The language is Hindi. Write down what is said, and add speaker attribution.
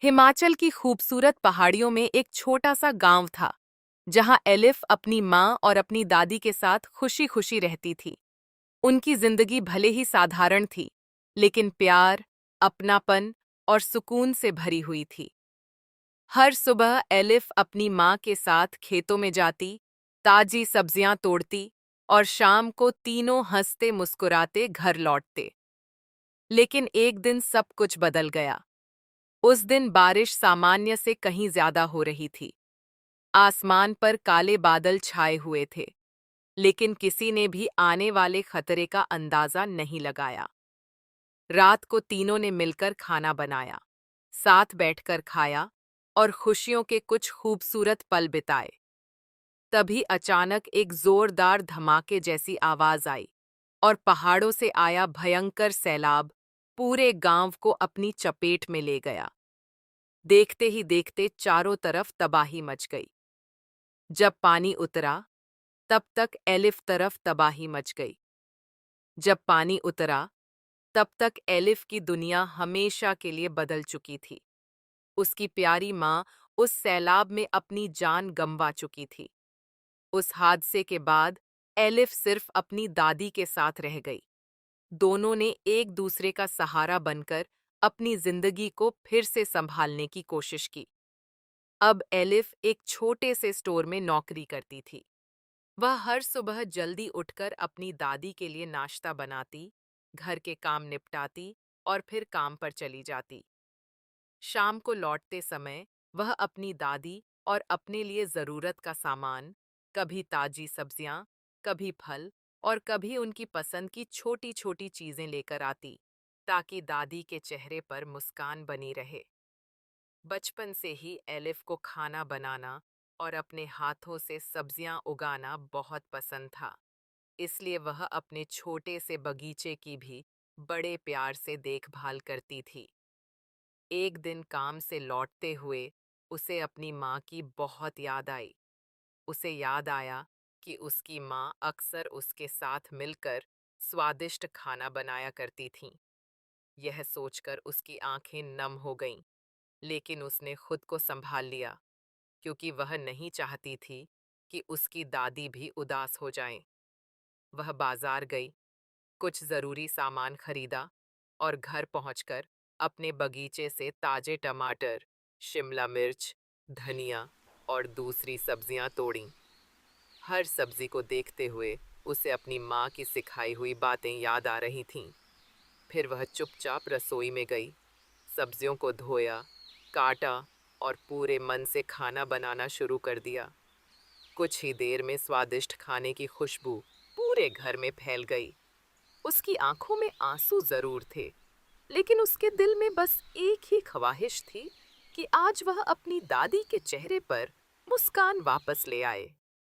Speaker 1: हिमाचल की खूबसूरत पहाड़ियों में एक छोटा सा गांव था, जहां एलिफ अपनी माँ और अपनी दादी के साथ खुशी खुशी रहती थी। उनकी जिंदगी भले ही साधारण थी, लेकिन प्यार, अपनापन और सुकून से भरी हुई थी। हर सुबह एलिफ अपनी माँ के साथ खेतों में जाती, ताजी सब्जियां तोड़ती और शाम को तीनों हंसते मुस्कुराते घर लौटते। लेकिन एक दिन सब कुछ बदल गया। उस दिन बारिश सामान्य से कहीं ज्यादा हो रही थी। आसमान पर काले बादल छाए हुए थे, लेकिन किसी ने भी आने वाले खतरे का अंदाजा नहीं लगाया। रात को तीनों ने मिलकर खाना बनाया, साथ बैठकर खाया और खुशियों के कुछ खूबसूरत पल बिताए। तभी अचानक एक जोरदार धमाके जैसी आवाज आई और पहाड़ों से आया भयंकर सैलाब पूरे गांव को अपनी चपेट में ले गया। देखते ही देखते चारों तरफ तबाही मच गई। जब पानी उतरा, तब तक एलिफ तरफ तबाही मच गई। जब पानी उतरा, तब तक एलिफ की दुनिया हमेशा के लिए बदल चुकी थी। उसकी प्यारी माँ उस सैलाब में अपनी जान गंवा चुकी थी। उस हादसे के बाद एलिफ सिर्फ अपनी दादी के साथ रह गई। दोनों ने एक दूसरे का सहारा बनकर अपनी जिंदगी को फिर से संभालने की कोशिश की। अब एलिफ एक छोटे से स्टोर में नौकरी करती थी। वह हर सुबह जल्दी उठकर अपनी दादी के लिए नाश्ता बनाती, घर के काम निपटाती और फिर काम पर चली जाती। शाम को लौटते समय वह अपनी दादी और अपने लिए ज़रूरत का सामान, कभी ताजी सब्जियां, कभी फल और कभी उनकी पसंद की छोटी-छोटी चीज़ें लेकर आती, ताकि दादी के चेहरे पर मुस्कान बनी रहे। बचपन से ही एलिफ को खाना बनाना और अपने हाथों से सब्जियां उगाना बहुत पसंद था। इसलिए वह अपने छोटे से बगीचे की भी बड़े प्यार से देखभाल करती थी। एक दिन काम से लौटते हुए उसे अपनी माँ की बहुत याद आई। उसे याद आया कि उसकी माँ अक्सर उसके साथ मिलकर स्वादिष्ट खाना बनाया करती थीं। यह सोचकर उसकी आंखें नम हो गईं, लेकिन उसने खुद को संभाल लिया, क्योंकि वह नहीं चाहती थी कि उसकी दादी भी उदास हो जाएं। वह बाजार गई, कुछ ज़रूरी सामान खरीदा और घर पहुंचकर अपने बगीचे से ताजे टमाटर, शिमला मिर्च, धनिया और दूसरी सब्जियां तोड़ीं। हर सब्जी को देखते हुए उसे अपनी माँ की सिखाई हुई बातें याद आ रही थीं। फिर वह चुपचाप रसोई में गई, सब्जियों को धोया, काटा और पूरे मन से खाना बनाना शुरू कर दिया। कुछ ही देर में स्वादिष्ट खाने की खुशबू पूरे घर में फैल गई। उसकी आंखों में आंसू जरूर थे, लेकिन उसके दिल में बस एक ही ख्वाहिश थी कि आज वह अपनी दादी के चेहरे पर मुस्कान वापस ले आए।